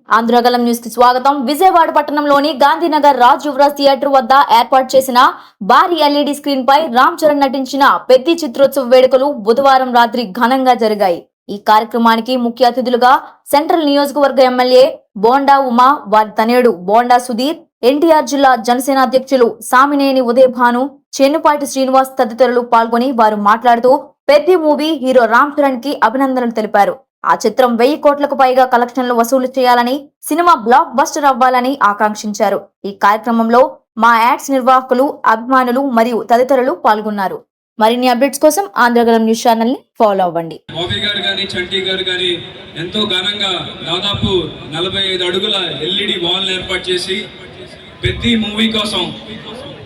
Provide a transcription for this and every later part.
ఆంధ్రగలం news కి స్వాగతం. విజయవాడ పట్టణంలోని గాంధీనగర్ రాజ్ యువరాజ్ థియేటర్ వద్ద ఏర్పాటు చేసిన భారీ ఎల్ఈడి స్క్రీన్ పై రామ్ చరణ్ నటించిన పెద్ది చిత్రోత్సవ వేడుకలు బుధవారం రాత్రి ఘనంగా జరిగాయి. ఈ కార్యక్రమానికి ముఖ్య అతిథులుగా సెంట్రల్ నియోజకవర్గ ఎమ్మెల్యే బోండా ఉమా, వారి తనయుడు బోండా సుధీర్, ఎన్టీఆర్ జిల్లా జనసేన అధ్యక్షులు సామినేని ఉదయభాను, చెన్నుపాటి శ్రీనివాస్ తదితరులు పాల్గొని వారు మాట్లాడుతూ పెద్ది మూవీ హీరో రామ్ చరణ్ కి అభినందనలు తెలిపారు. ఆ చిత్రం 1000 కోట్లకు పైగా కలెక్షన్లు వసూలు చేయాలని, సినిమా బ్లాక్ బస్టర్ అవ్వాలని ఆకాంక్షించారు. ఈ కార్యక్రమంలో మా యాడ్స్ నిర్వాహకులు, అభిమానులు మరియు తదితరులు పాల్గొన్నారు. మరిన్ని అప్డేట్స్ కోసం ఆంధ్రగలం న్యూస్ ఛానల్ ని ఫాలో అవ్వండి. బాబీ గారు గాని, చంటి గారు గాని ఎంతో ఘనంగా దాదాపు 45 అడుగుల ఎల్ఈడి వాల్ ఏర్పాటు చేసి పెద్ది మూవీ కోసం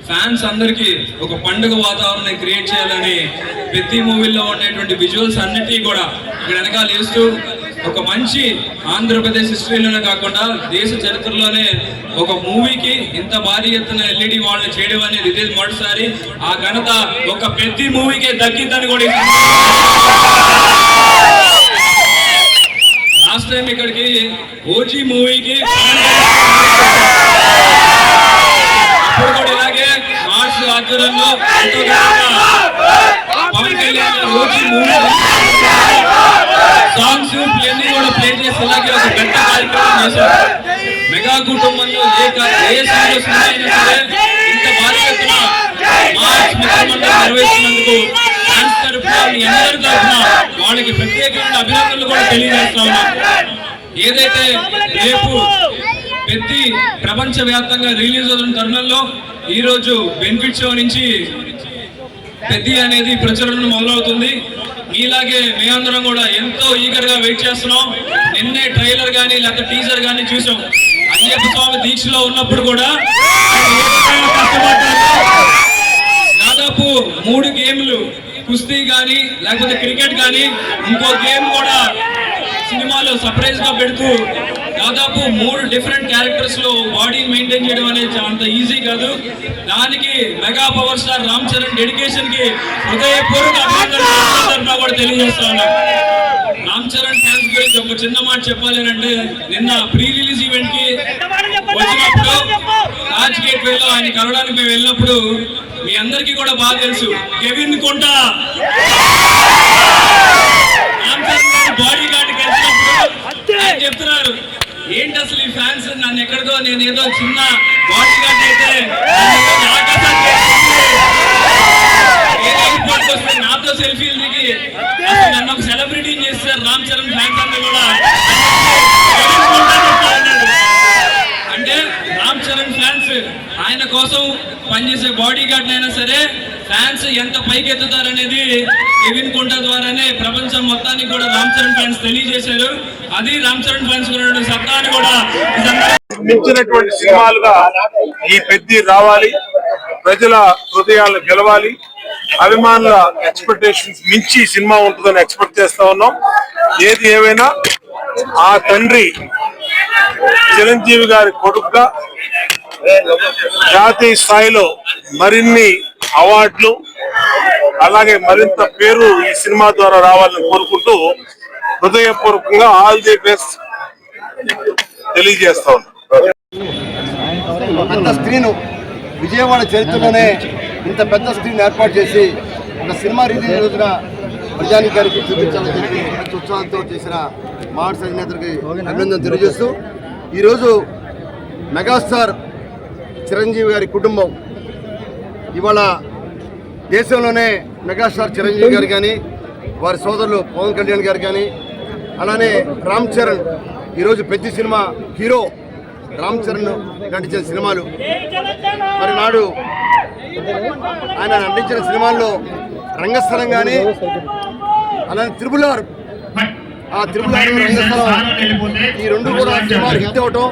ఫ్యాన్స్ అందరికీ ఒక పండుగ వాతావరణం క్రియేట్ చేయాలని పెద్ది మూవీలో ఉండేటువంటి విజువల్స్ అన్నిటినీ కూడా ఇక్కడ వెనకాల వేస్తూ ఒక మంచి ఆంధ్రప్రదేశ్ హిస్టరీలోనే కాకుండా దేశ చరిత్రలోనే ఒక మూవీకి ఇంత భారీ ఎత్తున ఎల్ఈడి వాల్ చేయడం అనేది ఇదే మొదటిసారి. ఆ ఘనత ఒక పెద్ది మూవీకే దక్కిందని కూడా లాస్ట్ టైం ఇక్కడికి ఓజీ మూవీకి అప్పుడు కూడా ఇలాగే మార్చ్ ఆధ్వర్యంలో Pawan Kalyan OG movie songs ఇవన్నీ కూడా ప్లే చేసి ఇలాగే ఒక పెద్ద కార్యక్రమం చేశారు. మెగా కుటుంబంలో ఏ సీరియస్ అయినా సరే ఇంత భారీ ఎత్తున మార్చ్ మిత్రమండలి నిర్వహిస్తున్నందుకు ఫ్యాన్స్ తరఫున మీ అందరి తరఫున వాళ్ళకి ప్రత్యేకమైన అభినందనలు కూడా తెలియజేస్తా ఉన్నాం. ఏదైతే రేపు పెద్ది ప్రపంచ వ్యాప్తంగా రిలీజ్ అవుతున్న తరుణంలో ఈరోజు బెనిఫిట్ షో నుంచి పెద్ది అనేది ప్రచురణ మొదలవుతుంది. మీలాగే మేమందరం కూడా ఎంతో ఈగర్ గా వెయిట్ చేస్తున్నాం. నిన్నే ట్రైలర్ కానీ లేకపోతే టీజర్ కానీ చూసాం. అయ్యప్ప స్వామి దీక్షలో ఉన్నప్పుడు కూడా దాదాపు 3 గేమ్లు, కుస్తీ కానీ లేకపోతే క్రికెట్ కానీ ఇంకో గేమ్ కూడా సినిమాలో సర్ప్రైజ్ గా పెడుతూ దాదాపు 3 డిఫరెంట్ క్యారెక్టర్స్ లో బాడీని మెయింటైన్ చేయడం అనేది అంత ఈజీ కాదు. దానికి mega power star Ram Charan dedication కి హృదయపూర్వక అభినందనలు కూడా తెలియజేస్తా ఉన్నా. రామ్ చరణ్ ఫ్యాన్స్ గురించి ఒక చిన్న మాట చెప్పాలి అంటే, నిన్న ప్రీ రిలీజ్ ఈవెంట్ కి వచ్చినప్పుడు రాజ్ గేట్ వేలో ఆయన కలవడానికి మేము వెళ్ళినప్పుడు మీ అందరికీ కూడా బాగా తెలుసు, కెవిన్ కొంట రామ్ చరణ్ గారి బాడీ గార్డ్ కలిసినప్పుడు ఆయన చెప్తున్నారు, ఏంటి అసలు ఈ ఫ్యాన్స్ నన్ను ఎక్కడికో నేను ఏదో చిన్న బాడీ గార్డ్ అయితే నాతో సెల్ఫీలు దిగి అసలు నన్ను ఒక సెలబ్రిటీ చేస్తారు రామ్ చరణ్ ఫ్యాన్స్ అన్ని కూడా. అంటే రామ్ చరణ్ ఫ్యాన్స్ ఆయన కోసం పనిచేసే బాడీ గార్డ్ అయినా సరే ఫ్యాన్స్ ఎంత పైకి ఎత్తుతారనేది కెవిన్ కొంట ద్వారానే ప్రపంచం మొత్తానికి కూడా రామ్ చరణ్ ఫ్యాన్స్ తెలియజేశారు. అది రామ్ చరణ్ ఫ్యాన్స్ సత్తాన్ని కూడా మించినటువంటి సినిమాలుగా ఈ పెద్ది రావాలి, ప్రజల హృదయాలను గెలవాలి, అభిమానుల ఎక్స్పెక్టేషన్స్ మించి సినిమా ఉంటుందని ఎక్స్పెక్ట్ చేస్తా ఉన్నాం. ఏది ఏమైనా ఆ తండ్రి చిరంజీవి గారి కొడుకుగా జాతీయ స్థాయిలో మరిన్ని అవార్డులు అలాగే మరింత పేరు ఈ సినిమా ద్వారా రావాలని కోరుకుంటూ హృదయపూర్వకంగా ఆల్ ది బెస్ట్ తెలియజేస్తా ఉన్నాం. పెద్ద స్క్రీన్ విజయవాడ చరిత్రలోనే ఇంత పెద్ద స్క్రీన్ ఏర్పాటు చేసి ఒక సినిమా రిలీజ్ రోజున ప్రజానికానికి చూపించాలని చెప్పి మంచి ఉత్సాహంతో చేసిన మార్స్ అధినేతకి అభినందన తెలియజేస్తూ, ఈరోజు మెగాస్టార్ చిరంజీవి గారి కుటుంబం ఇవాళ దేశంలోనే మెగాస్టార్ చిరంజీవి గారు కానీ, వారి సోదరులు పవన్ కళ్యాణ్ గారు కానీ, అలానే రామ్ చరణ్ ఈరోజు పెద్ద సినిమా హీరో రామ్ చరణ్ నటించిన సినిమాలు, మరి నాడు ఆయన నటించిన సినిమాల్లో రంగస్థలం కానీ, అలానే త్రిబుల్ ఆర్, ఆ త్రిబుల్ ఆర్ రంగస్థలం ఈ 2 కూడా సినిమాలు హిట్ అవటం,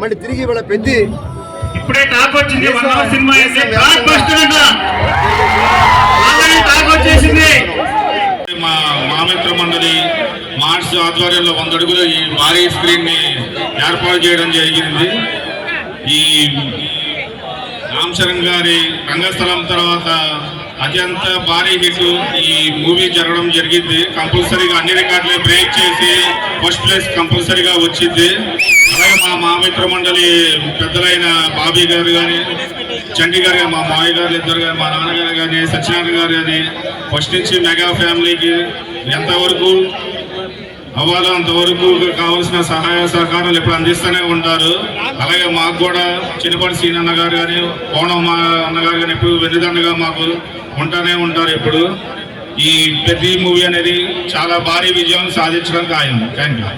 మళ్ళీ తిరిగి ఇవాళ పెద్ది ఇప్పుడే టాక్ వచ్చింది. మా మిత్ర మండలి మార్చ్ ఆధ్వర్యంలో 100 అడుగుల ఈ భారీ స్క్రీన్ ని ఏర్పాటు చేయడం జరిగింది. ఈ రామ్ చరణ్ గారి రంగస్థలం తర్వాత అత్యంత భారీ హిట్ ఈ మూవీ జరగడం జరిగింది. కంపల్సరీగా అన్ని రికార్డులు బ్రేక్ చేసి ఫస్ట్ ప్లేస్ కంపల్సరీగా వచ్చింది. అలాగే మా మిత్ర మండలి పెద్దలైన బాబీ గారు కానీ, చండీ గారు కానీ, మా మావయ్య గారు ఇద్దరు కానీ, మా నాన్నగారు కానీ, సత్యనారాయణ గారు కానీ ఫస్ట్ నుంచి మెగా ఫ్యామిలీకి ఎంతవరకు అవ్వాలో అంతవరకు కావాల్సిన సహాయ సహకారాలు ఇప్పుడు అందిస్తూనే ఉంటారు. అలాగే మాకు కూడా చిన్నపాటి సీన్ అన్న గారు కానీ, పౌర్ణమ్మ అన్నగారు కానీ ఎప్పుడు వెన్నుదండగా మాకు ఉంటానే ఉంటారు. ఇప్పుడు ఈ పెద్ద మూవీ అనేది చాలా భారీ విజయం సాధించడం ఖాయం. Thank you.